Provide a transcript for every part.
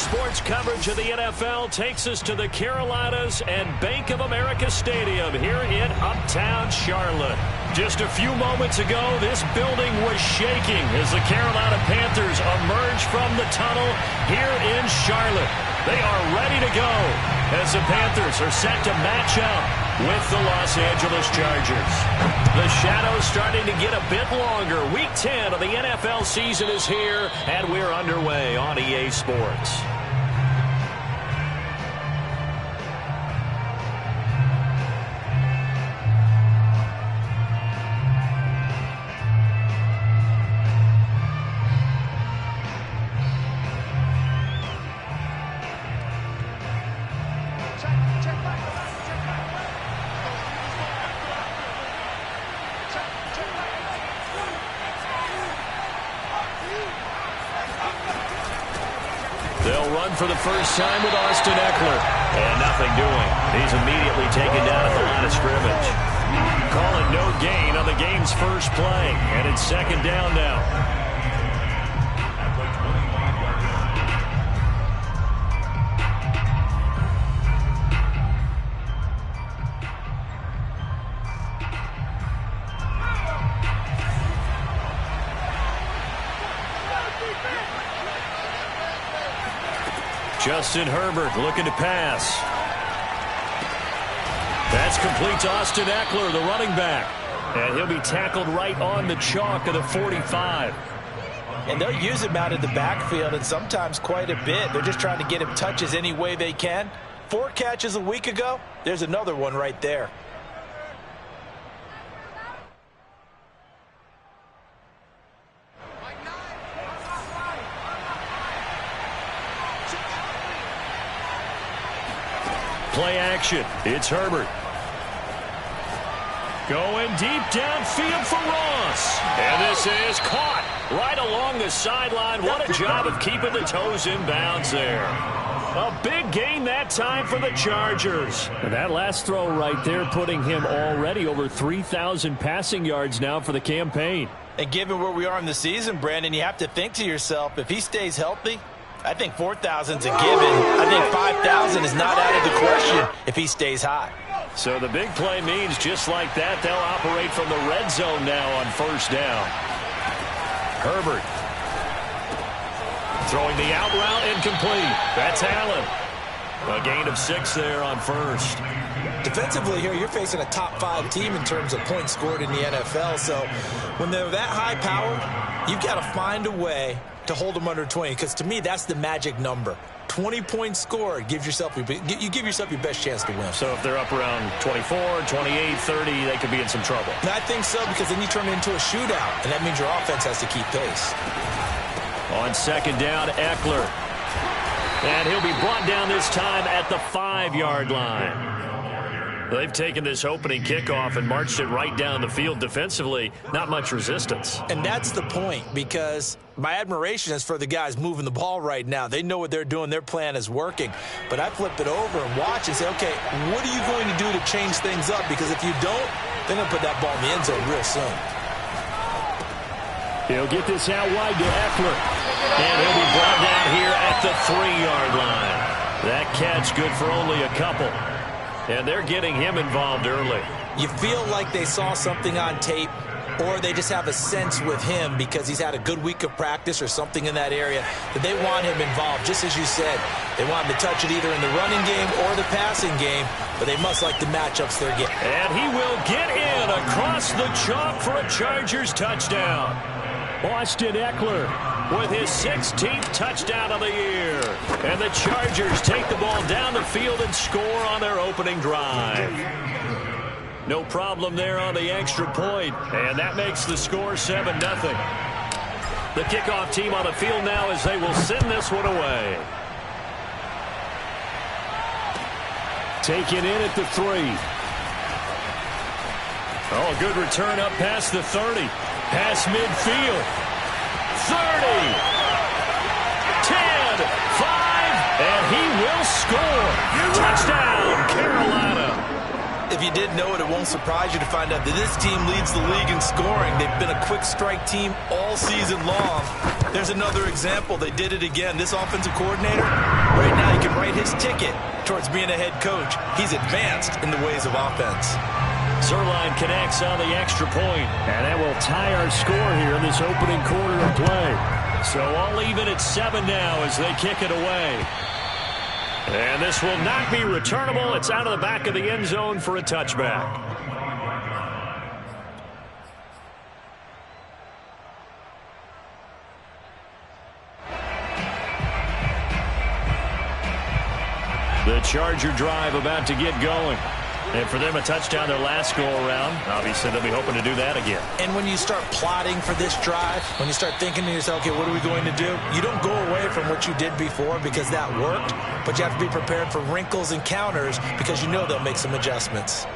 Sports coverage of the NFL takes us to the Carolinas and Bank of America Stadium here in Uptown Charlotte. Just a few moments ago, this building was shaking as the Carolina Panthers emerged from the tunnel here in Charlotte. They are ready to go as the Panthers are set to match up with the Los Angeles Chargers. The shadow's starting to get a bit longer. Week 10 of the NFL season is here, and we're underway on EA Sports. They'll run for the first time with Austin Eckler. And nothing doing. He's immediately taken down at the line of scrimmage. Calling no gain on the game's first play. And it's second down now. Justin Herbert looking to pass. That's complete to Austin Eckler, the running back. And he'll be tackled right on the chalk of the 45. And they'll use him out in the backfield, and sometimes quite a bit. They're just trying to get him touches any way they can. 4 catches a week ago. There's another one right there. Play action. It's Herbert. Going deep downfield for Ross. And this is caught right along the sideline. What a job of keeping the toes in bounds there. A big gain that time for the Chargers. And that last throw right there putting him already over 3,000 passing yards now for the campaign. And given where we are in the season, Brandon, you have to think to yourself, if he stays healthy, I think 4,000's a given. I think 5,000 is not out of the question if he stays hot. So the big play means just like that, they'll operate from the red zone now on first down. Herbert. Throwing the out route incomplete. That's Allen. A gain of 6 there on first. Defensively here, you're facing a top 5 team in terms of points scored in the NFL. So when they're that high power, you've got to find a way to hold them under 20, because to me that's the magic number. 20 points scored gives yourself you give yourself your best chance to win. So if they're up around 24, 28, 30, they could be in some trouble. And I think so, because then you turn it into a shootout, and that means your offense has to keep pace. On second down, Eckler. And he'll be brought down this time at the 5-yard line. They've taken this opening kickoff and marched it right down the field defensively. Not much resistance. And that's the point, because my admiration is for the guys moving the ball right now. They know what they're doing. Their plan is working. But I flip it over and watch and say, okay, what are you going to do to change things up? Because if you don't, they're going to put that ball in the end zone real soon. He'll get this out wide to Eckler. And he'll be brought down here at the 3-yard line. That catch good for only a couple. And they're getting him involved early. You feel like they saw something on tape, or they just have a sense with him because he's had a good week of practice or something in that area that they want him involved. Just as you said, they want him to touch it either in the running game or the passing game, but they must like the matchups they're getting. And he will get in across the chalk for a Chargers touchdown. Austin Eckler with his 16th touchdown of the year. And the Chargers take the ball down the field and score on their opening drive. No problem there on the extra point. And that makes the score 7-0. The kickoff team on the field now as they will send this one away. Taken in at the 3. Oh, good return up past the 30. Past midfield. 30. 10. 5. And he will score. Touchdown, Carolina. If you didn't know it, it won't surprise you to find out that this team leads the league in scoring. They've been a quick strike team all season long. There's another example. They did it again. This offensive coordinator, right now he can write his ticket towards being a head coach. He's advanced in the ways of offense. Zerline connects on the extra point, and that will tie our score here in this opening quarter of play. So all even at 7 now as they kick it away. And this will not be returnable. It's out of the back of the end zone for a touchback. The Charger drive about to get going. And for them, a touchdown their last go-around. Obviously, they'll be hoping to do that again. And when you start plotting for this drive, when you start thinking to yourself, okay, what are we going to do? You don't go away from what you did before because that worked, but you have to be prepared for wrinkles and counters because you know they'll make some adjustments.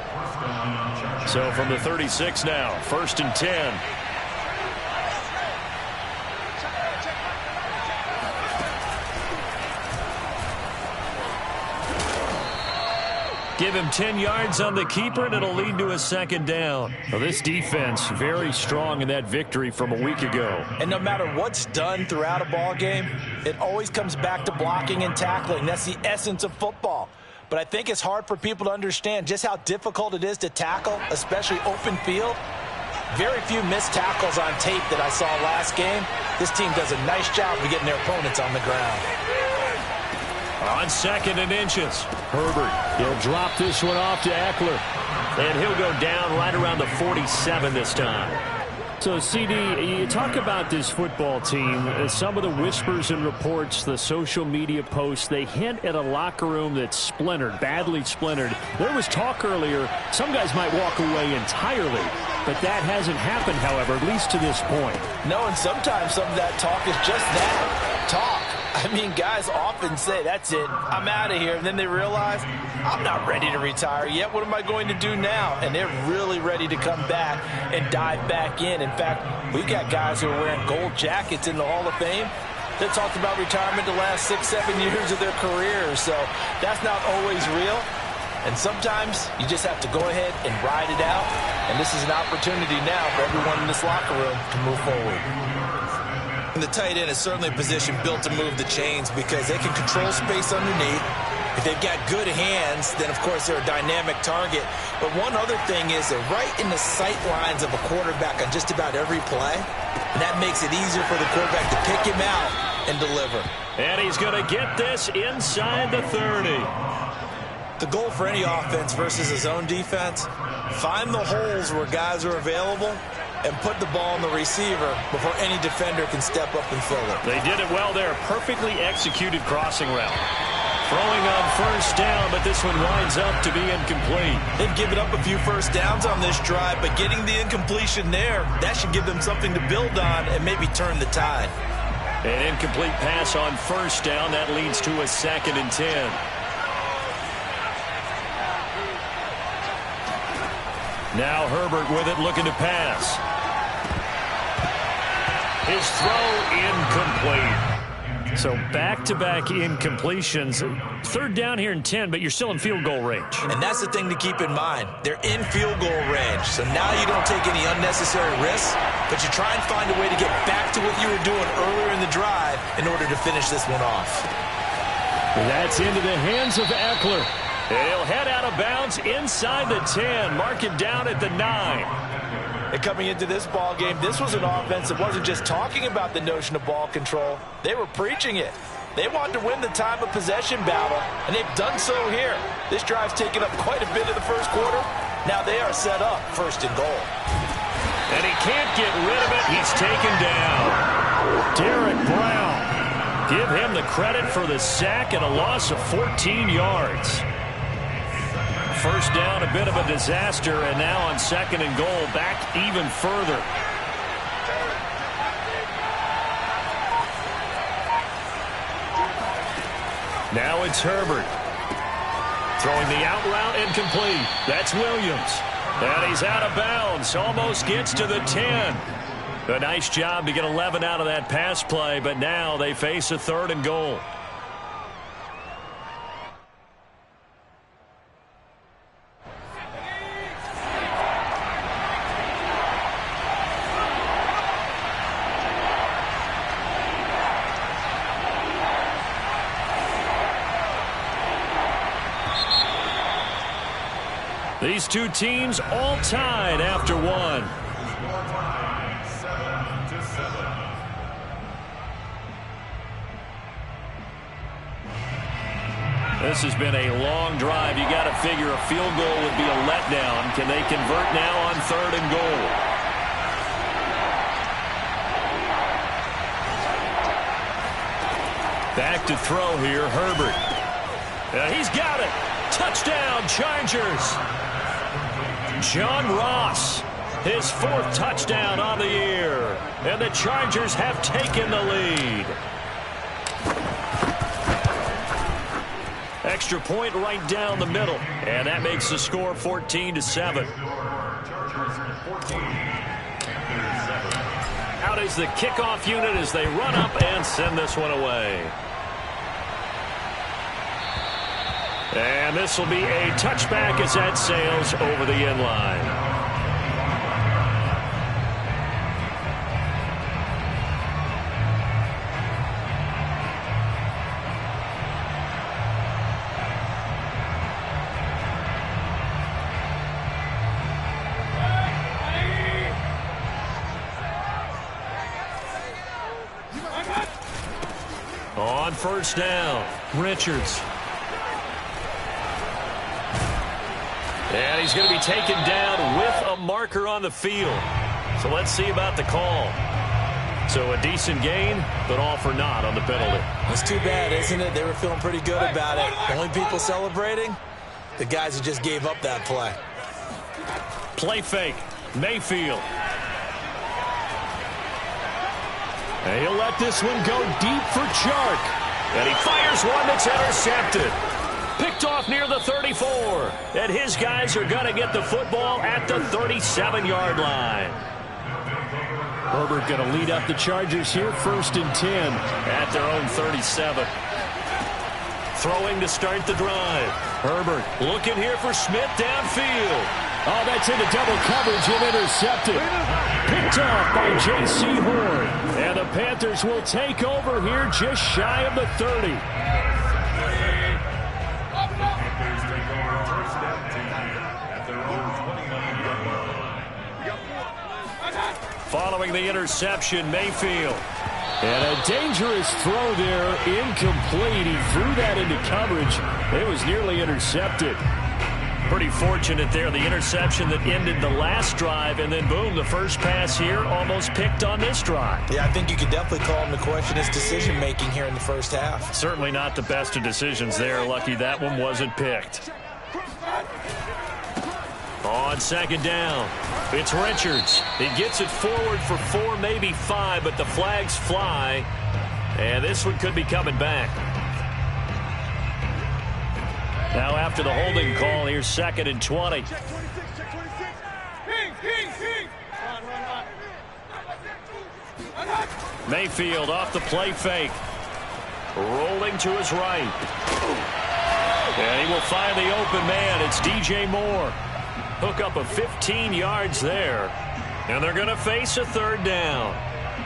So from the 36 now, 1st and 10. Give him 10 yards on the keeper, and it'll lead to a 2nd down. Well, this defense very strong in that victory from a week ago. And no matter what's done throughout a ball game, it always comes back to blocking and tackling. That's the essence of football. But I think it's hard for people to understand just how difficult it is to tackle, especially open field. Very few missed tackles on tape that I saw last game. This team does a nice job of getting their opponents on the ground. On 2nd and inches, Herbert, he'll drop this one off to Eckler. And he'll go down right around the 47 this time. So, CD, you talk about this football team, some of the whispers and reports, the social media posts, they hint at a locker room that's splintered, badly splintered. There was talk earlier, some guys might walk away entirely, but that hasn't happened, however, at least to this point. No, and sometimes some of that talk is just that, talk. I mean, guys often say, that's it, I'm out of here. And then they realize, I'm not ready to retire yet. What am I going to do now? And they're really ready to come back and dive back in. In fact, we've got guys who are wearing gold jackets in the Hall of Fame that talked about retirement the last 6-7 years of their careers. So that's not always real. And sometimes you just have to go ahead and ride it out. And this is an opportunity now for everyone in this locker room to move forward. And the tight end is certainly a position built to move the chains because they can control space underneath. If they've got good hands, then, of course, they're a dynamic target. But one other thing is they're right in the sight lines of a quarterback on just about every play. And that makes it easier for the quarterback to pick him out and deliver. And he's going to get this inside the 30. The goal for any offense versus his own defense, find the holes where guys are available and put the ball on the receiver before any defender can step up and fill it. They did it well there. Perfectly executed crossing route. Throwing on 1st down, but this one winds up to be incomplete. They've given up a few 1st downs on this drive, but getting the incompletion there, that should give them something to build on and maybe turn the tide. An incomplete pass on 1st down. That leads to a 2nd and 10. Now Herbert with it, looking to pass. His throw incomplete. So back-to-back incompletions. 3rd down here and 10, but you're still in field goal range. And that's the thing to keep in mind. They're in field goal range. So now you don't take any unnecessary risks, but you try and find a way to get back to what you were doing earlier in the drive in order to finish this one off. That's into the hands of Eckler. He'll head out of bounds inside the 10. Mark it down at the 9. And coming into this ball game, this was an offense that wasn't just talking about the notion of ball control. They were preaching it. They wanted to win the time of possession battle, and they've done so here. This drive's taken up quite a bit of the 1st quarter. Now they are set up 1st and goal. And he can't get rid of it. He's taken down. Derek Brown. Give him the credit for the sack and a loss of 14 yards. 1st down, a bit of a disaster, and now on 2nd and goal, back even further. Now it's Herbert. Throwing the out route incomplete. That's Williams. And he's out of bounds. Almost gets to the 10. A nice job to get 11 out of that pass play, but now they face a 3rd and goal. These two teams all tied after one. This has been a long drive. You got to figure a field goal would be a letdown. Can they convert now on 3rd and goal? Back to throw here, Herbert. He's got it. Touchdown, Chargers. John Ross, his 4th touchdown on the year. And the Chargers have taken the lead. Extra point right down the middle. And that makes the score 14-7. Out is the kickoff unit as they run up and send this one away. And this will be a touchback as that sails over the end line. On 1st down, Richards. And he's going to be taken down with a marker on the field. So let's see about the call. So a decent gain, but all for naught on the penalty. It's too bad, isn't it? They were feeling pretty good about it. The only people celebrating, the guys who just gave up that play. Play fake, Mayfield. And he'll let this one go deep for Chark. And he fires one that's intercepted. Picked off near the 34. And his guys are going to get the football at the 37-yard line. Herbert going to lead up the Chargers here, 1st and 10 at their own 37. Throwing to start the drive. Herbert looking here for Smith downfield. Oh, that's into double coverage and intercepted. Picked off by J.C. Horn. And the Panthers will take over here just shy of the 30. Following the interception, Mayfield. And a dangerous throw there, incomplete. He threw that into coverage. It was nearly intercepted. Pretty fortunate there, the interception that ended the last drive, and then boom, the first pass here almost picked on this drive. Yeah, I think you could definitely call him to question his decision-making here in the first half. Certainly not the best of decisions there. Lucky that one wasn't picked. On 2nd down, it's Richards. He gets it forward for 4, maybe 5, but the flags fly, and this one could be coming back. Now after the holding call, here's 2nd and 20. Mayfield off the play fake. Rolling to his right. And he will find the open man. It's DJ Moore. Hook up of 15 yards there. And they're going to face a 3rd down.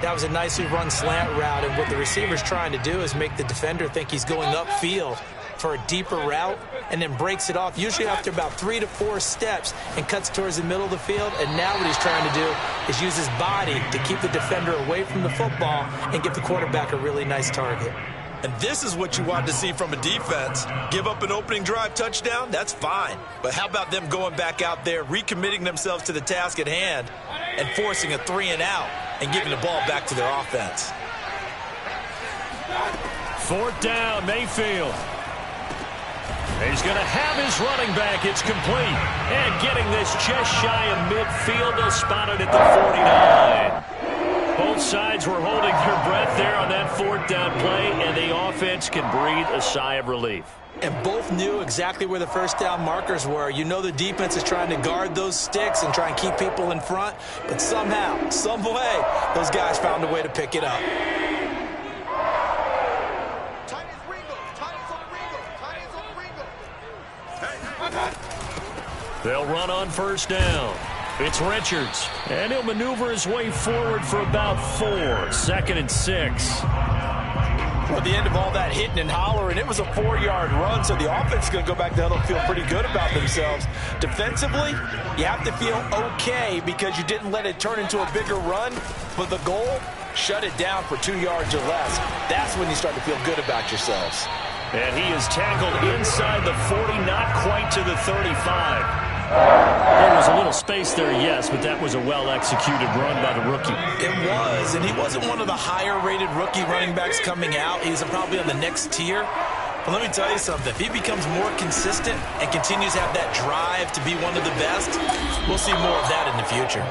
That was a nicely run slant route, and what the receiver's trying to do is make the defender think he's going upfield for a deeper route, and then breaks it off, usually after about 3 to 4 steps, and cuts towards the middle of the field. And now what he's trying to do is use his body to keep the defender away from the football and give the quarterback a really nice target. And this is what you want to see from a defense. Give up an opening drive touchdown, that's fine. But how about them going back out there, recommitting themselves to the task at hand, and forcing a 3 and out and giving the ball back to their offense. 4th down, Mayfield. He's going to have his running back. It's complete. And getting this just shy of midfield. They'll spot it at the 49. Both sides were holding their breath there on that 4th down play, and the offense can breathe a sigh of relief. And both knew exactly where the 1st down markers were. You know the defense is trying to guard those sticks and try and keep people in front, but somehow, some way, those guys found a way to pick it up. They'll run on 1st down. It's Richards, and he'll maneuver his way forward for about 4. 2nd and 6. Well, the end of all that hitting and hollering, it was a 4-yard run, so the offense is going to go back to huddle and feel pretty good about themselves. Defensively, you have to feel okay because you didn't let it turn into a bigger run, but the goal, shut it down for 2 yards or less. That's when you start to feel good about yourselves. And he is tackled inside the 40, not quite to the 35. There was a little space there, yes, but that was a well-executed run by the rookie. It was, and he wasn't one of the higher-rated rookie running backs coming out. He's probably on the next tier. But let me tell you something. If he becomes more consistent and continues to have that drive to be one of the best, we'll see more of that in the future.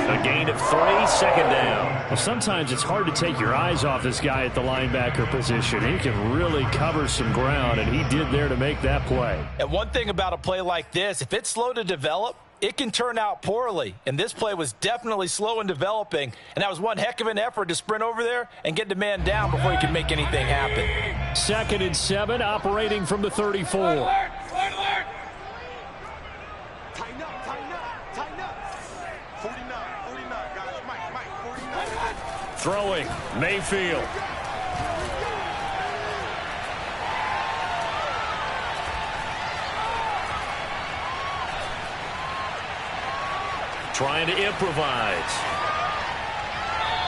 A gain of 3, second down. Well, sometimes it's hard to take your eyes off this guy at the linebacker position. He can really cover some ground, and he did there to make that play. And one thing about a play like this, if it's slow to develop, it can turn out poorly. And this play was definitely slow in developing, and that was one heck of an effort to sprint over there and get the man down before he could make anything happen. 2nd and 7, operating from the 34. Throwing, Mayfield. Trying to improvise.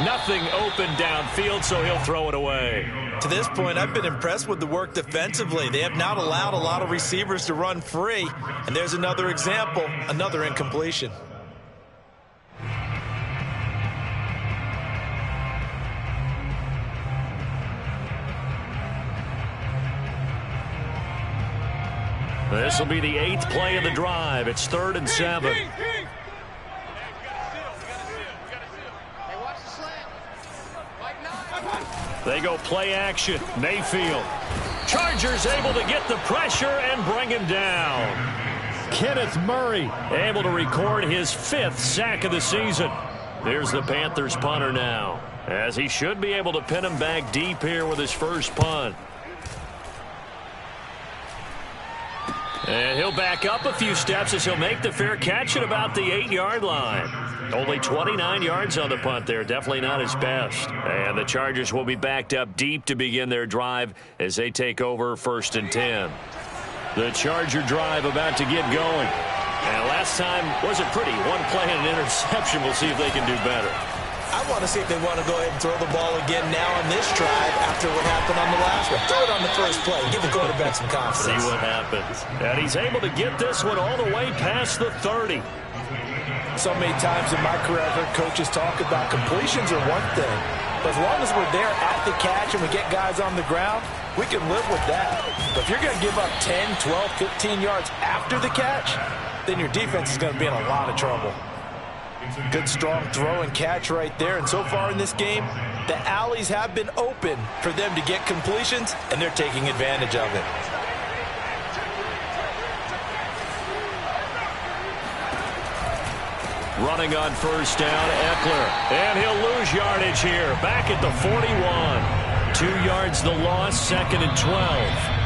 Nothing open downfield, so he'll throw it away. To this point, I've been impressed with the work defensively. They have not allowed a lot of receivers to run free. And there's another example, another incompletion. This will be the 8th play of the drive. It's 3rd and 7. They go play action. Mayfield. Chargers able to get the pressure and bring him down. Kenneth Murray able to record his 5th sack of the season. There's the Panthers punter now, as he should be able to pin him back deep here with his first punt. And he'll back up a few steps as he'll make the fair catch at about the 8-yard line. Only 29 yards on the punt there. Definitely not his best. And the Chargers will be backed up deep to begin their drive as they take over 1st and 10. The Charger drive about to get going. And last time wasn't pretty. One play and an interception. We'll see if they can do better. I want to see if they want to go ahead and throw the ball again now on this drive after what happened on the last one. Throw it on the first play. Give the quarterback some confidence. See what happens. And he's able to get this one all the way past the 30. So many times in my career I've heard coaches talk about completions are one thing. But as long as we're there at the catch and we get guys on the ground, we can live with that. But if you're going to give up 10, 12, 15 yards after the catch, then your defense is going to be in a lot of trouble. Good, strong throw and catch right there. And so far in this game, the alleys have been open for them to get completions, and they're taking advantage of it. Running on 1st down, Eckler. And he'll lose yardage here. Back at the 41. 2 yards the loss, 2nd and 12.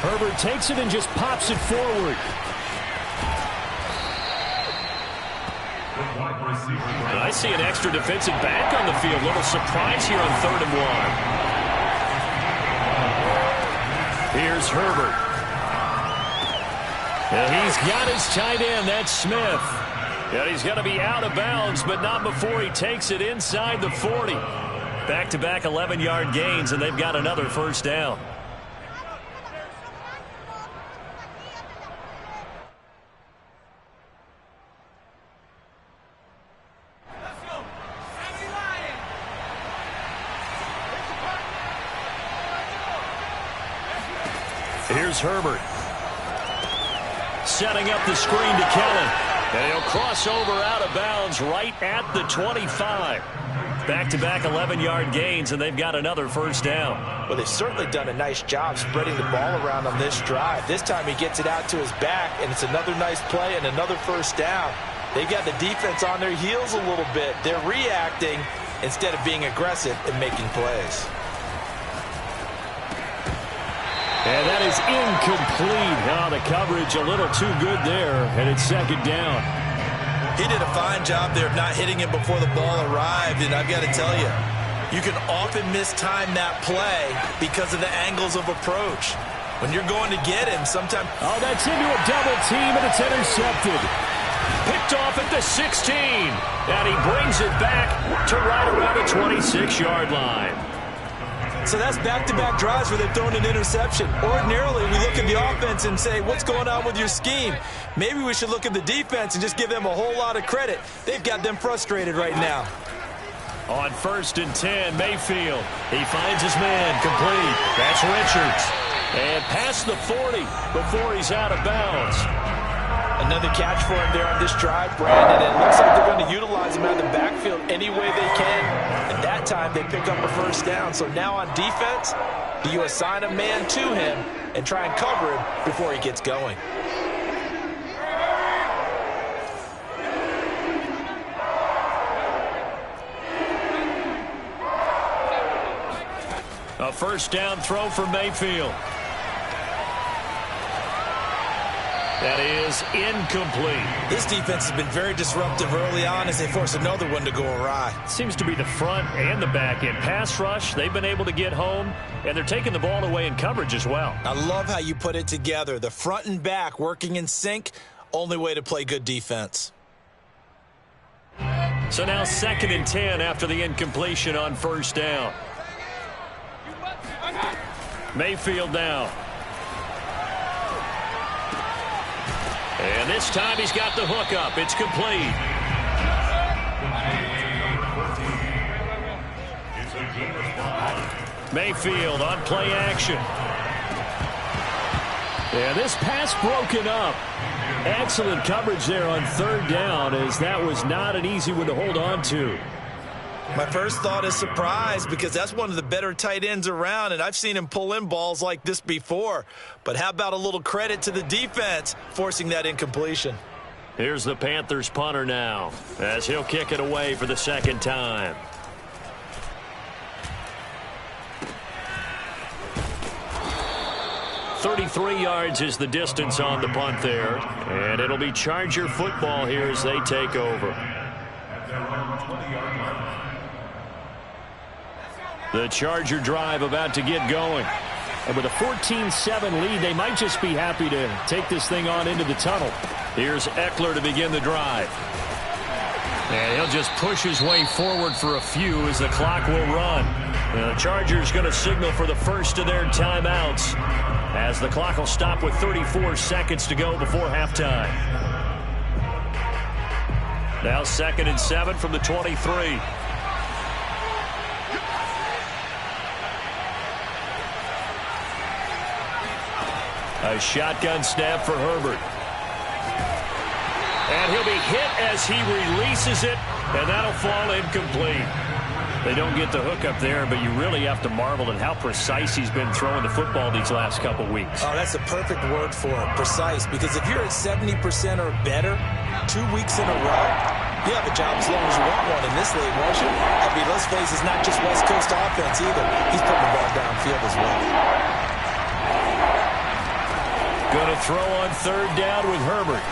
Herbert takes it and just pops it forward. I see an extra defensive back on the field. Little surprise here on 3rd and 1. Here's Herbert. And he's got his tight end. That's Smith. And he's going to be out of bounds, but not before he takes it inside the 40. Back-to-back 11-yard gains, and they've got another 1st down. Here's Herbert. Setting up the screen to Kellen. And he'll cross over out of bounds right at the 25. Back-to-back 11-yard gains, and they've got another 1st down. Well, they've certainly done a nice job spreading the ball around on this drive. This time he gets it out to his back, and it's another nice play and another 1st down. They've got the defense on their heels a little bit. They're reacting, instead of being aggressive and making plays. And that is incomplete. Now the coverage a little too good there, and it's second down. He did a fine job there of not hitting him before the ball arrived, and I've got to tell you, you can often mistime that play because of the angles of approach. When you're going to get him, sometimes... Oh, that's into a double team, and it's intercepted. Picked off at the 16, and he brings it back to right around the 26-yard line. So that's back-to-back drives where they've thrown an interception. Ordinarily, we look at the offense and say, what's going on with your scheme? Maybe we should look at the defense and just give them a whole lot of credit. They've got them frustrated right now. On 1st and 10, Mayfield. He finds his man complete. That's Richards. And past the 40 before he's out of bounds. Another catch for him there on this drive, Brandon. And it looks like they're going to utilize him out of the backfield any way they can. And that time they pick up a first down. So now on defense, do you assign a man to him and try and cover him before he gets going? A first down throw for Mayfield. That is incomplete. This defense has been very disruptive early on as they force another one to go awry. Seems to be the front and the back end. Pass rush, they've been able to get home, and they're taking the ball away in coverage as well. I love how you put it together. The front and back working in sync, only way to play good defense. So now 2nd and 10 after the incompletion on first down. Mayfield now. And this time he's got the hook up. It's complete. Mayfield on play action. And this pass broken up. Excellent coverage there on 3rd down, as that was not an easy one to hold on to. My first thought is surprise, because that's one of the better tight ends around, and I've seen him pull in balls like this before. But how about a little credit to the defense forcing that incompletion? Here's the Panthers punter now, as he'll kick it away for the 2nd time. .33 yards is the distance on the punt there, and it'll be Charger football here as they take over. The Charger drive about to get going. And with a 14-7 lead, they might just be happy to take this thing on into the tunnel. Here's Eckler to begin the drive. And he'll just push his way forward for a few as the clock will run. And the Chargers going to signal for the first of their timeouts, as the clock will stop with 34 seconds to go before halftime. Now 2nd and 7 from the 23. A shotgun snap for Herbert. And he'll be hit as he releases it, and that'll fall incomplete. They don't get the hook up there, but you really have to marvel at how precise he's been throwing the football these last couple weeks. Oh, that's a perfect word for it, precise, because if you're at 70% or better 2 weeks in a row, you have a job as long as you want one in this league, won't you? I mean, let's face it, it's not just West Coast offense either. He's putting the ball downfield as well. Going to throw on 3rd down with Herbert.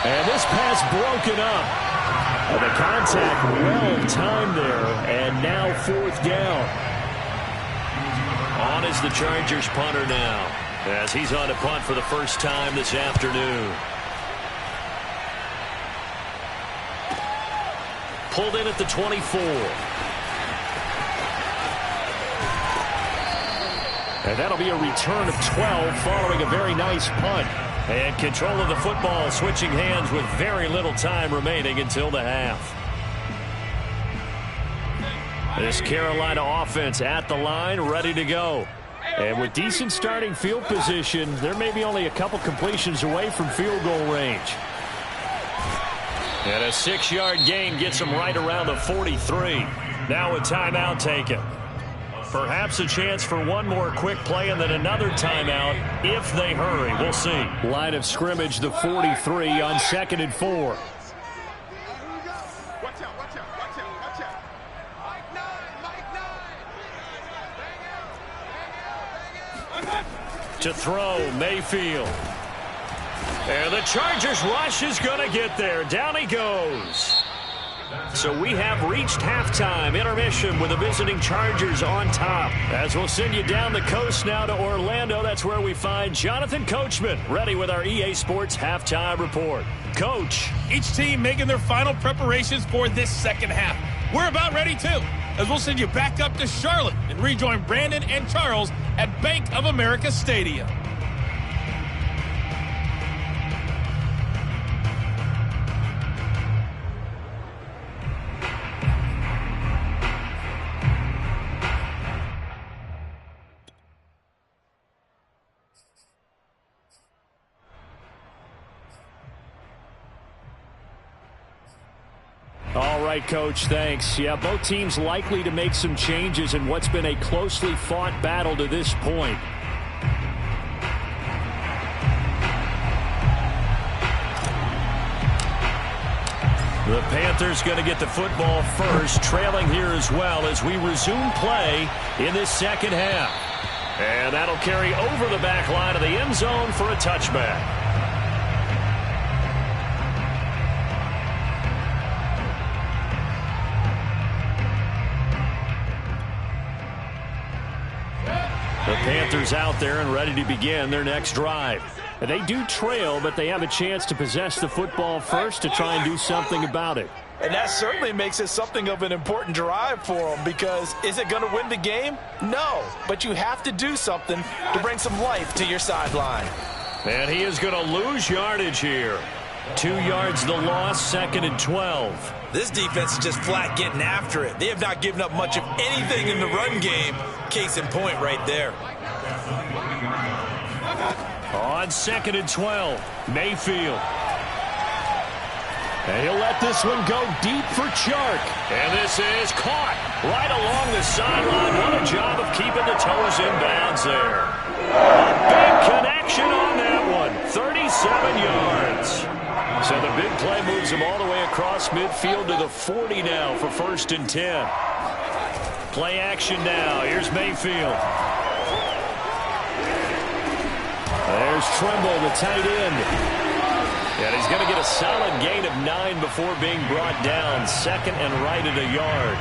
And this pass broken up. And the contact well timed there. And now 4th down. On is the Chargers punter now, as he's on to punt for the first time this afternoon. Pulled in at the 24. And that'll be a return of 12 following a very nice punt. And control of the football switching hands with very little time remaining until the half. This Carolina offense at the line, ready to go. And with decent starting field position, there may be only a couple completions away from field goal range. And a 6-yard gain gets them right around the 43. Now a timeout taken. Perhaps a chance for one more quick play and then another timeout if they hurry. We'll see. Line of scrimmage, the 43 on 2nd and 4. To throw, Mayfield. And the Chargers rush is going to get there. Down he goes. So we have reached halftime. Intermission with the visiting Chargers on top. As we'll send you down the coast now to Orlando. That's where we find Jonathan Coachman ready with our EA Sports halftime report. Coach. Each team making their final preparations for this second half. We're about ready too, as we'll send you back up to Charlotte and rejoin Brandon and Charles at Bank of America Stadium. All right, Coach, thanks. Yeah, both teams likely to make some changes in what's been a closely fought battle to this point. The Panthers going to get the football first, trailing here as well as we resume play in this second half. And that'll carry over the back line of the end zone for a touchback. The Panthers out there and ready to begin their next drive. They do trail, but they have a chance to possess the football first to try and do something about it. And that certainly makes it something of an important drive for them, because is it going to win the game? No, but you have to do something to bring some life to your sideline. And he is going to lose yardage here. 2 yards the loss, 2nd and 12. This defense is just flat getting after it. They have not given up much of anything in the run game. Case in point right there. On 2nd and 12, Mayfield. And he'll let this one go deep for Chark. And this is caught right along the sideline. What a job of keeping the toes in bounds there. A big connection on that one. 37 yards. So the big play moves him all the way across midfield to the 40 now for 1st and 10. Play action now. Here's Mayfield. There's Trimble, the tight end. And he's going to get a solid gain of 9 before being brought down. 2nd and right at a yard.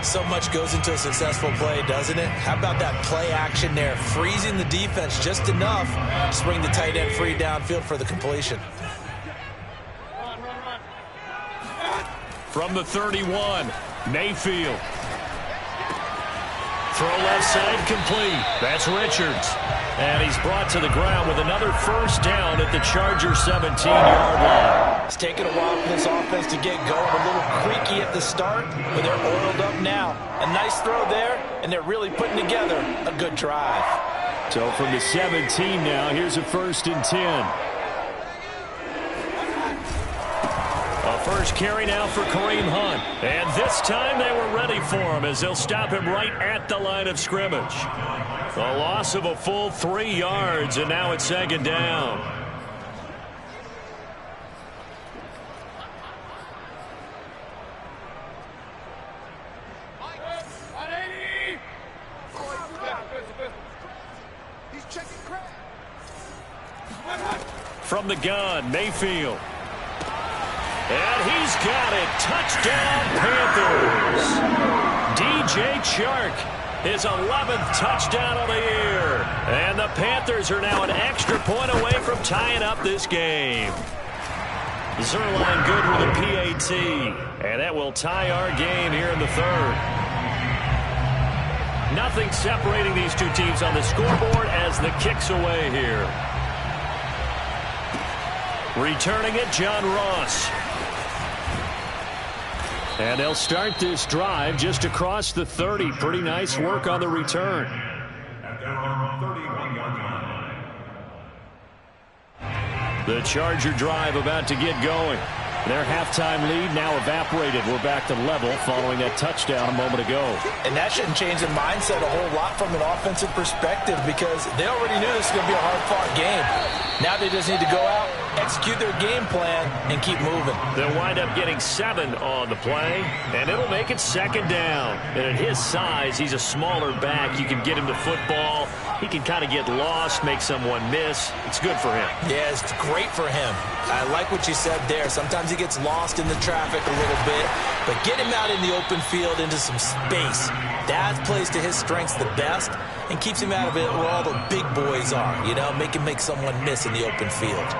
So much goes into a successful play, doesn't it? How about that play action there? Freezing the defense just enough to bring the tight end free downfield for the completion. From the 31, Mayfield. Throw left side complete. That's Richards. And he's brought to the ground with another first down at the Charger 17-yard line. It's taken a while for this offense to get going. A little creaky at the start, but they're oiled up now. A nice throw there, and they're really putting together a good drive. So from the 17 now, here's a 1st and 10. A first carry now for Kareem Hunt. And this time they were ready for him as they'll stop him right at the line of scrimmage. A loss of a full 3 yards, and now it's 2nd down. From the gun, Mayfield. And he's got it. Touchdown, Panthers. DJ Chark, his 11th touchdown of the year. And the Panthers are now an extra point away from tying up this game. Zerline good with a PAT. And that will tie our game here in the 3rd. Nothing separating these two teams on the scoreboard as the kick's away here. Returning it, John Ross. And they'll start this drive just across the 30. Pretty nice work on the return. The Charger drive about to get going. Their halftime lead now evaporated. We're back to level following that touchdown a moment ago. And that shouldn't change the mindset a whole lot from an offensive perspective, because they already knew this was going to be a hard-fought game. Now they just need to go out, execute their game plan, and keep moving. They'll wind up getting 7 on the play, and it'll make it 2nd down. And at his size, he's a smaller back. You can get him the football he can kind of get lost, make someone miss. It's good for him. Yeah, it's great for him. I like what you said there. Sometimes he gets lost in the traffic a little bit, but get him out in the open field into some space. That plays to his strengths the best and keeps him out of it where all the big boys are, you know, make him make someone miss in the open field.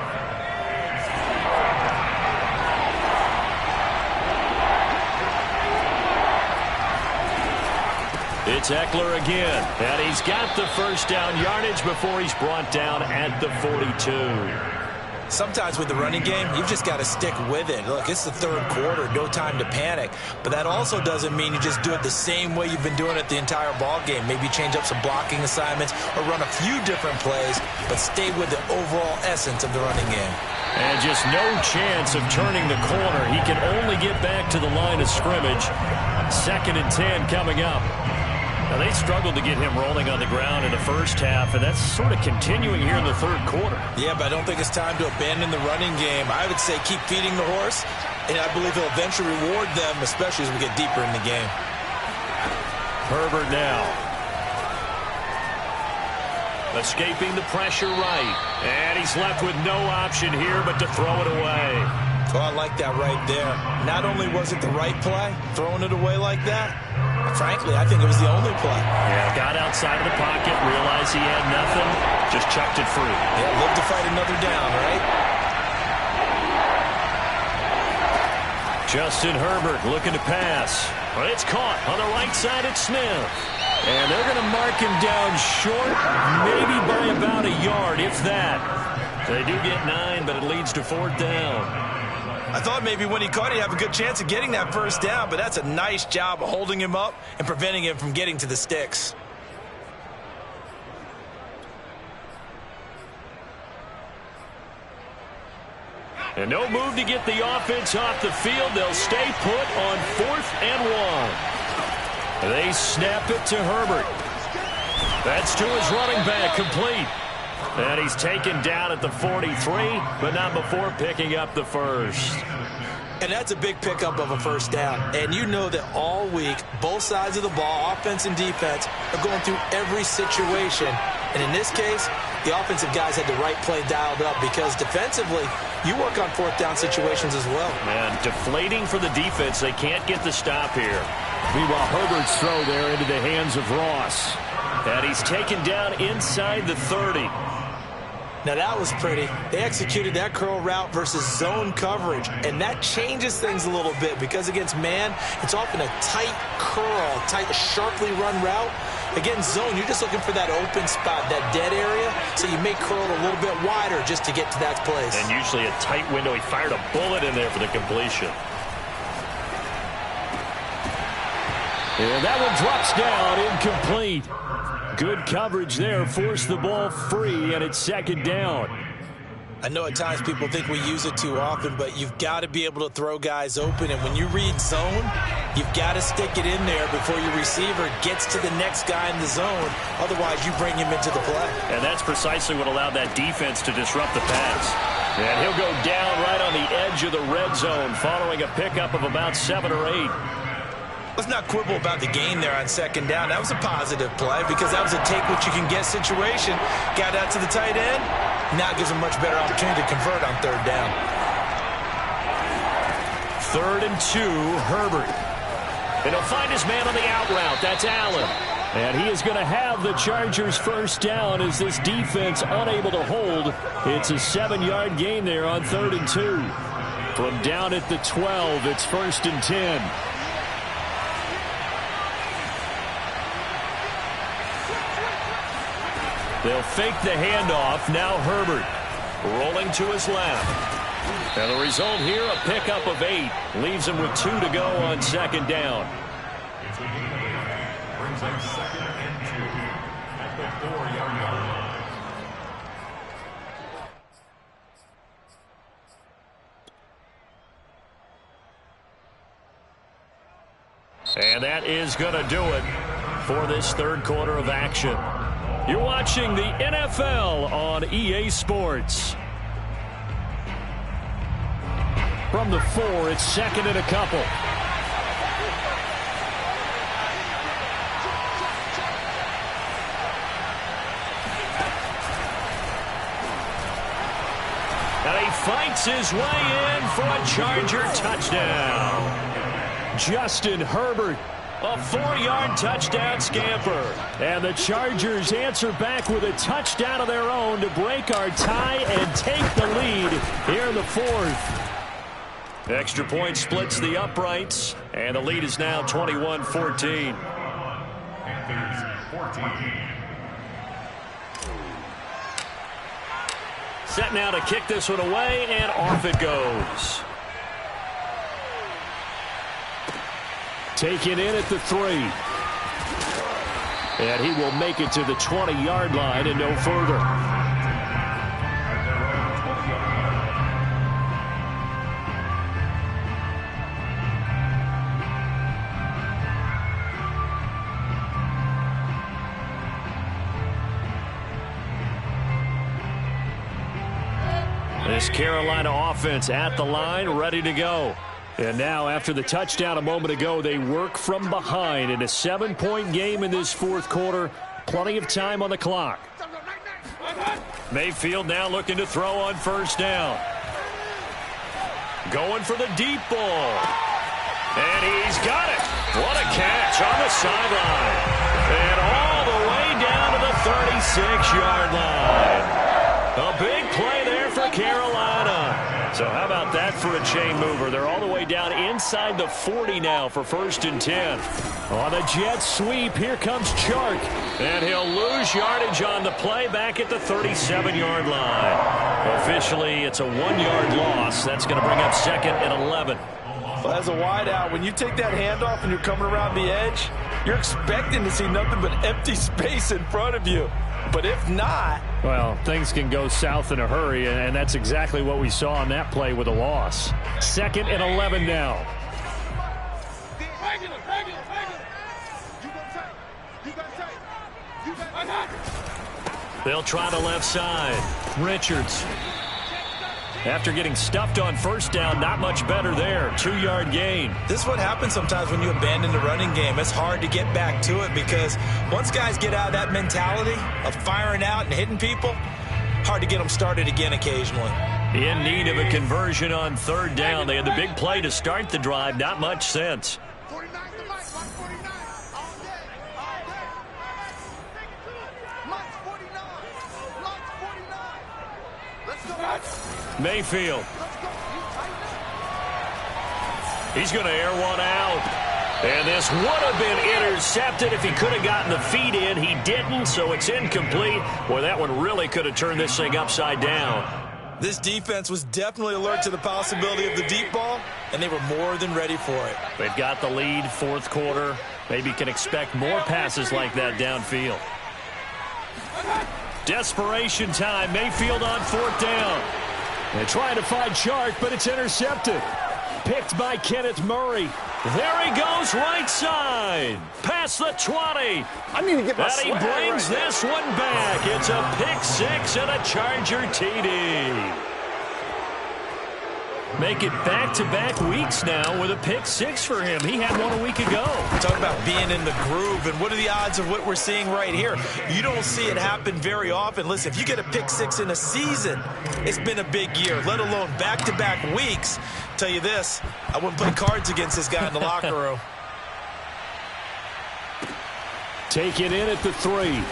It's Eckler again, and he's got the first down yardage before he's brought down at the 42. Sometimes with the running game, you've just got to stick with it. Look, it's the third quarter, no time to panic. But that also doesn't mean you just do it the same way you've been doing it the entire ball game. Maybe change up some blocking assignments or run a few different plays, but stay with the overall essence of the running game. And just no chance of turning the corner. He can only get back to the line of scrimmage. 2nd and 10 coming up. Now, they struggled to get him rolling on the ground in the first half, and that's sort of continuing here in the third quarter. Yeah, but I don't think it's time to abandon the running game. I would say keep feeding the horse, and I believe he'll eventually reward them, especially as we get deeper in the game. Herbert now. Escaping the pressure right. And he's left with no option here but to throw it away. Oh, I like that right there. Not only was it the right play, throwing it away like that, frankly, I think it was the only play. Yeah, got outside of the pocket, realized he had nothing, just chucked it free. Yeah, live to fight another down, right? Justin Herbert looking to pass. But it's caught on the right side at Smith. And they're going to mark him down short, maybe by about a yard, if that. They do get 9, but it leads to 4th down. I thought maybe when he caught it, he'd have a good chance of getting that first down, but that's a nice job of holding him up and preventing him from getting to the sticks. And no move to get the offense off the field. They'll stay put on 4th and 1. They snap it to Herbert. That's to his running back, complete. And he's taken down at the 43, but not before picking up the first. And that's a big pickup of a first down. And you know that all week, both sides of the ball, offense and defense, are going through every situation. And in this case, the offensive guys had the right play dialed up because defensively, you work on 4th down situations as well. And deflating for the defense. They can't get the stop here. Meanwhile, Herbert's throw there into the hands of Ross. And he's taken down inside the 30. Now that was pretty. They executed that curl route versus zone coverage, and that changes things a little bit because against man, it's often a tight curl, tight, sharply run route. Against zone, you're just looking for that open spot, that dead area, so you may curl it a little bit wider just to get to that place. And usually a tight window. He fired a bullet in there for the completion. And that one drops down, incomplete. Good coverage there, forced the ball free, and it's 2nd down. I know at times people think we use it too often, but you've got to be able to throw guys open, and when you read zone, you've got to stick it in there before your receiver gets to the next guy in the zone. Otherwise, you bring him into the play. And that's precisely what allowed that defense to disrupt the pass. And he'll go down right on the edge of the red zone following a pickup of about 7 or 8. Let's not quibble about the gain there on 2nd down. That was a positive play because that was a take-what-you-can-get situation. Got out to the tight end. Now it gives him much better opportunity to convert on 3rd down. 3rd and 2, Herbert. And he'll find his man on the out route. That's Allen. And he is going to have the Chargers' first down as this defense unable to hold. It's a 7-yard gain there on 3rd and 2. From down at the 12, it's 1st and 10. They'll fake the handoff. Now Herbert rolling to his left. And the result here, a pickup of 8. Leaves him with 2 to go on 2nd down. Brings up 2nd and 2 at the 4-yard line. And that is going to do it for this 3rd quarter of action. You're watching the NFL on EA Sports. From the 4, it's 2nd and a couple. And he fights his way in for a Charger touchdown. Justin Herbert, a 4-yard touchdown scamper. And the Chargers answer back with a touchdown of their own to break our tie and take the lead here in the fourth. Extra point splits the uprights, and the lead is now 21-14. Set now to kick this one away, and off it goes. Taken in at the 3. And he will make it to the 20-yard line and no further. This Carolina offense at the line, ready to go. And now, after the touchdown a moment ago, they work from behind in a 7-point game in this fourth quarter. Plenty of time on the clock. Mayfield now looking to throw on first down. Going for the deep ball. And he's got it. What a catch on the sideline. And all the way down to the 36-yard line. A big play there for Carolina. So how about that for a chain mover? They're all the way down inside the 40 now for 1st and 10. On a jet sweep, here comes Chark. And he'll lose yardage on the play back at the 37-yard line. Officially, it's a 1-yard loss. That's going to bring up 2nd and 11. Well, as a wideout, when you take that handoff and you're coming around the edge, you're expecting to see nothing but empty space in front of you. But if not... Well, things can go south in a hurry, and that's exactly what we saw on that play with a loss. 2nd and 11 now. They'll try the left side. Richards. After getting stuffed on first down, not much better there. 2-yard gain. This is what happens sometimes when you abandon the running game. It's hard to get back to it because once guys get out of that mentality of firing out and hitting people, hard to get them started again occasionally. In need of a conversion on 3rd down. They had the big play to start the drive. Not much sense. Mayfield. He's going to air one out. And this would have been intercepted if he could have gotten the feet in. He didn't, so it's incomplete. Boy, that one really could have turned this thing upside down. This defense was definitely alert to the possibility of the deep ball, and they were more than ready for it. They've got the lead, 4th quarter. Maybe can expect more passes like that downfield. Desperation time. Mayfield on 4th down. They're trying to find Chark, but it's intercepted. Picked by Kenneth Murray. There he goes, right side. Past the 20. I need to get my And he brings this one back. It's a pick 6 and a Charger TD. Make it back-to-back weeks now with a pick 6 for him. He had one a week ago. Talk about being in the groove, and what are the odds of what we're seeing right here? You don't see it happen very often. Listen, if you get a pick 6 in a season, it's been a big year, let alone back-to-back weeks. Tell you this, I wouldn't play cards against this guy in the locker room. Take it in at the 3.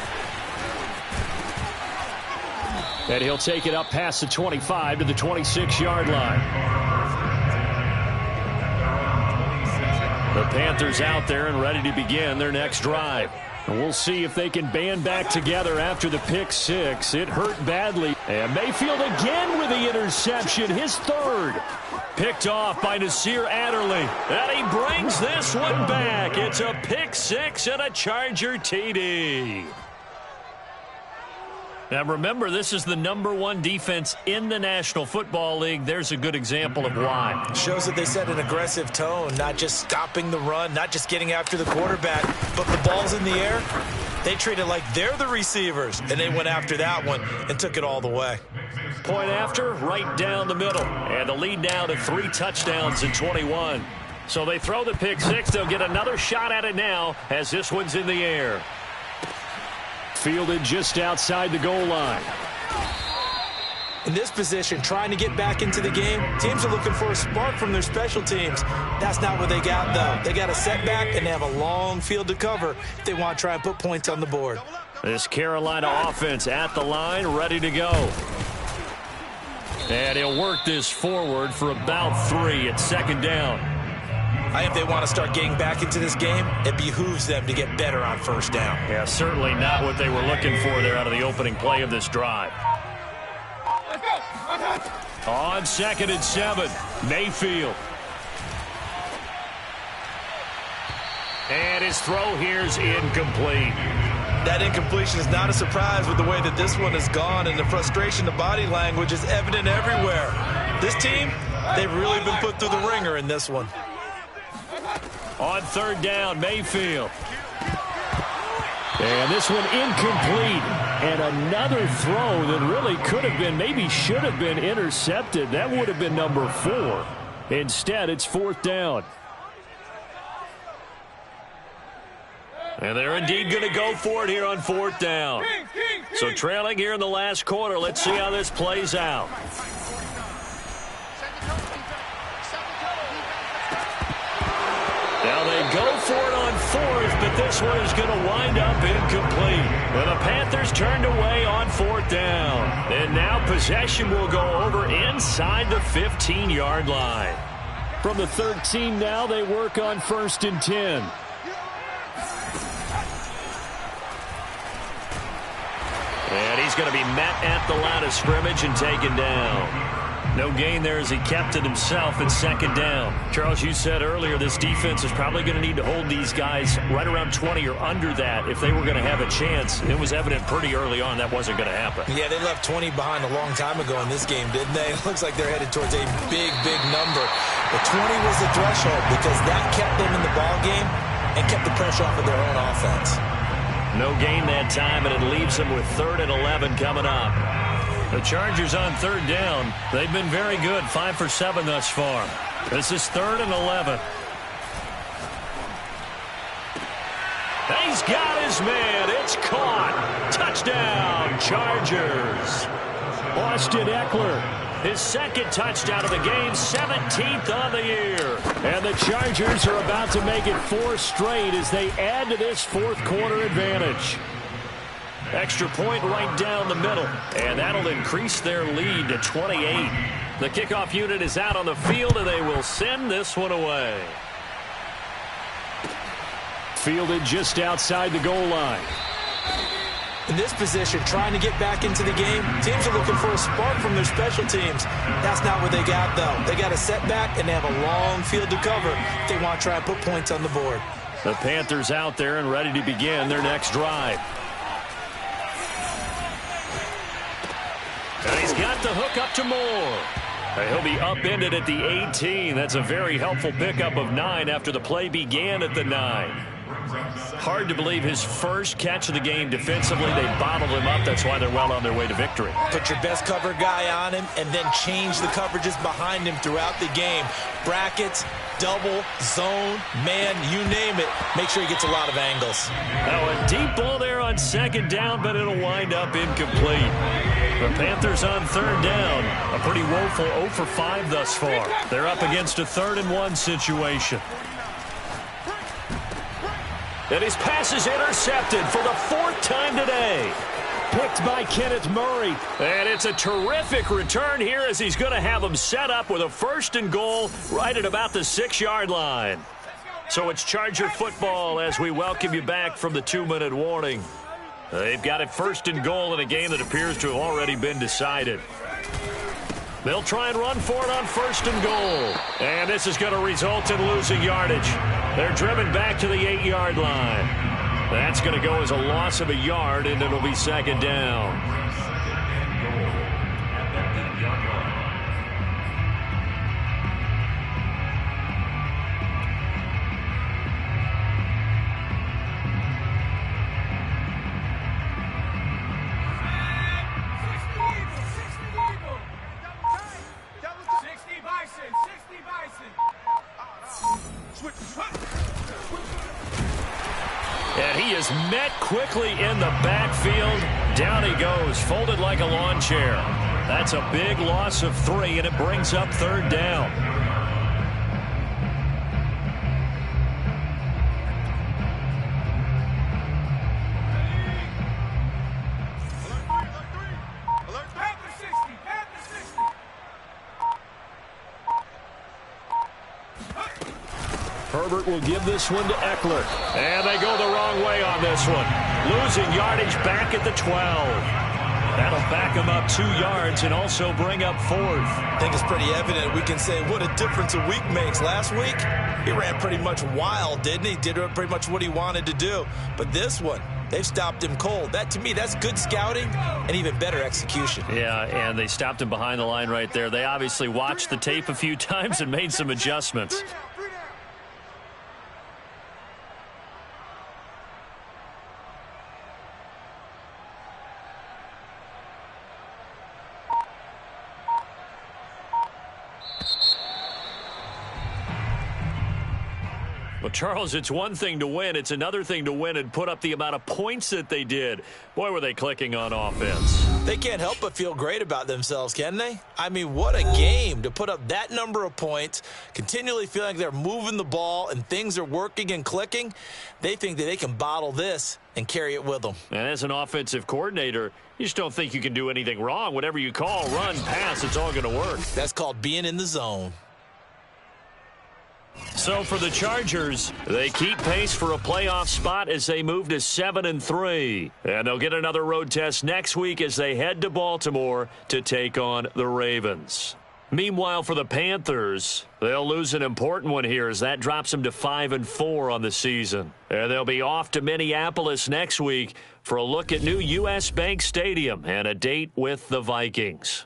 And he'll take it up past the 25 to the 26-yard line. The Panthers out there and ready to begin their next drive. And we'll see if they can band back together after the pick 6. It hurt badly. And Mayfield again with the interception, his 3rd. Picked off by Nasir Adderley. And he brings this one back. It's a pick 6 and a Charger TD. Now, remember, this is the #1 defense in the National Football League. There's a good example of why. Shows that they set an aggressive tone, not just stopping the run, not just getting after the quarterback, but the ball's in the air. They treat it like they're the receivers, and they went after that one and took it all the way. Point after, right down the middle. And the lead now to 3 touchdowns in 21. So they throw the pick 6. They'll get another shot at it now as this one's in the air. Fielded just outside the goal line. In this position, trying to get back into the game, teams are looking for a spark from their special teams. That's not what they got, though. They got a setback, and they have a long field to cover if they want to try and put points on the board. This Carolina offense at the line, ready to go. And he'll work this forward for about 3 at second down. I think if they want to start getting back into this game, it behooves them to get better on first down. Yeah, certainly not what they were looking for there out of the opening play of this drive. On 2nd and 7, Mayfield. And his throw here's incomplete. That incompletion is not a surprise with the way that this one has gone, and the frustration, the body language is evident everywhere. This team, they've really been put through the ringer in this one. On 3rd down, Mayfield. And this one incomplete. And another throw that really could have been, maybe should have been intercepted. That would have been number 4. Instead, it's 4th down. And they're indeed going to go for it here on 4th down. So trailing here in the last quarter. Let's see how this plays out. Now they go for it on 4th, but this one is going to wind up incomplete. Well, the Panthers turned away on 4th down. And now possession will go over inside the 15-yard line. From the 13 now, they work on 1st and 10. And he's going to be met at the line of scrimmage and taken down. No gain there as he kept it himself at 2nd down. Charles, you said earlier this defense is probably going to need to hold these guys right around 20 or under that if they were going to have a chance. It was evident pretty early on that wasn't going to happen. Yeah, they left 20 behind a long time ago in this game, didn't they? It looks like they're headed towards a big, big number. But 20 was the threshold because that kept them in the ball game and kept the pressure off of their own offense. No gain that time, and it leaves them with 3rd and 11 coming up. The Chargers on 3rd down. They've been very good, 5 for 7 thus far. This is 3rd and 11. He's got his man. It's caught. Touchdown, Chargers. Austin Eckler, his 2nd touchdown of the game, 17th on the year. And the Chargers are about to make it 4 straight as they add to this 4th quarter advantage. Extra point right down the middle, and that'll increase their lead to 28. The kickoff unit is out on the field, and they will send this one away. Fielded just outside the goal line. In this position, trying to get back into the game, teams are looking for a spark from their special teams. That's not what they got, though. They got a setback, and they have a long field to cover if they want to try and put points on the board. The Panthers out there and ready to begin their next drive. And he's got the hook up to Moore. And he'll be upended at the 18. That's a very helpful pickup of 9 after the play began at the 9. Hard to believe his first catch of the game defensively. They bottled him up. That's why they're well on their way to victory. Put your best cover guy on him and then change the coverages behind him throughout the game. Brackets, double, zone, man, you name it. Make sure he gets a lot of angles. Now a deep ball there on 2nd down, but it'll wind up incomplete. The Panthers on 3rd down. A pretty woeful 0 for 5 thus far. They're up against a 3rd and 1 situation. And his pass is intercepted for the 4th time today. Picked by Kenneth Murray. And it's a terrific return here as he's going to have him set up with a 1st and goal right at about the 6-yard line. So it's Charger football as we welcome you back from the 2-minute warning. They've got it 1st and goal in a game that appears to have already been decided. They'll try and run for it on 1st and goal. And this is going to result in losing yardage. They're driven back to the 8-yard line. That's going to go as a loss of a yard, and it'll be 2nd down. And he is met quickly in the backfield. Down he goes, folded like a lawn chair. That's a big loss of 3, and it brings up 3rd down. Herbert will give this one to Eckler. And they go the wrong way on this one. Losing yardage back at the 12. That'll back him up 2 yards and also bring up 4th. I think it's pretty evident. We can say what a difference a week makes. Last week, he ran pretty much wild, didn't he? Did pretty much what he wanted to do. But this one, they've stopped him cold. That, to me, that's good scouting and even better execution. Yeah, and they stopped him behind the line right there. They obviously watched the tape a few times and made some adjustments. Well, Charles, it's one thing to win. It's another thing to win and put up the amount of points that they did. Boy, were they clicking on offense. They can't help but feel great about themselves, can they? I mean, what a game to put up that number of points, continually feeling like they're moving the ball and things are working and clicking. They think that they can bottle this and carry it with them. And as an offensive coordinator, you just don't think you can do anything wrong. Whatever you call, run, pass, it's all going to work. That's called being in the zone. So for the Chargers, they keep pace for a playoff spot as they move to 7-3. And they'll get another road test next week as they head to Baltimore to take on the Ravens. Meanwhile, for the Panthers, they'll lose an important one here as that drops them to 5-4 on the season. And they'll be off to Minneapolis next week for a look at new U.S. Bank Stadium and a date with the Vikings.